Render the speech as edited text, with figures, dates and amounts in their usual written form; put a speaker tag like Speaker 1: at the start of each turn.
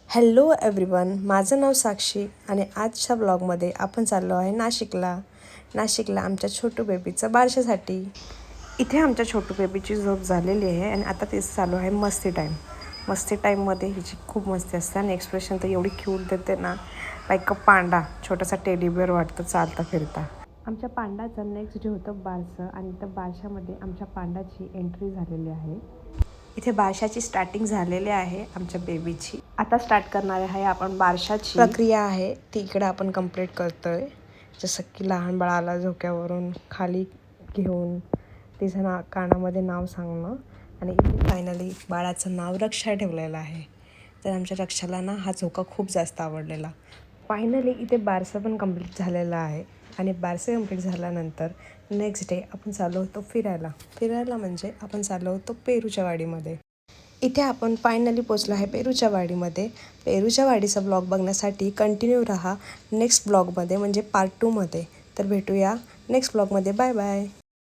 Speaker 1: Hello everyone, माझं नाव साक्षी आणि आजच्या ब्लॉगमध्ये आपण चाललो आहे नाशिकला आमच्या छोटू बेबीचं बारशासाठी। इथे आमच्या छोटू बेबीची झोप झालेली आहे आणि आता तेच चालू आहे मस्ती टाईममध्ये हिची खूप मस्ती असते आणि एक्सप्रेशन तर एवढी क्यूट देते ना, लाईक अ पांडा, छोटासा टेडी बिअर वाटतं चालता फिरता। आमच्या पांडाचं नेक्स्ट डे होतं बारसं आणि त्या बारशामध्ये आमच्या पांडाची एंट्री झालेली आहे। इथे बारशाची स्टार्टिंग झालेली आहे आमच्या बेबीची। आता स्टार्ट करणार आहे आपण बारशाची प्रक्रिया आहे ती इकडे आपण कंप्लीट करतोय। जसं की लहान बाळाला झोक्यावरून खाली घेऊन तिचं कानामध्ये नाव सांगणं आणि इथे फायनली बाळाचं नाव रक्षा ठेवलेलं आहे। तर आमच्या रक्षाला ना हा झोका खूप जास्त आवडलेला। फायनली इथे बारसं पण कंप्लीट झालेलं आहे आणि बारसं कंप्लीट झाल्यानंतर नेक्स्ट डे आपण चाललो होतो फिरायला म्हणजे आपण चाललो होतो पेरूच्या वाडीमध्ये। इथे आपण फायनली पोचलो आहे पेरूच्या वाडीमध्ये। पेरूच्या वाडीचा ब्लॉग बघण्यासाठी कंटिन्यू राहा नेक्स्ट ब्लॉगमध्ये, म्हणजे पार्ट 2 मध्ये। तर भेटूया नेक्स्ट ब्लॉगमध्ये। Bye bye.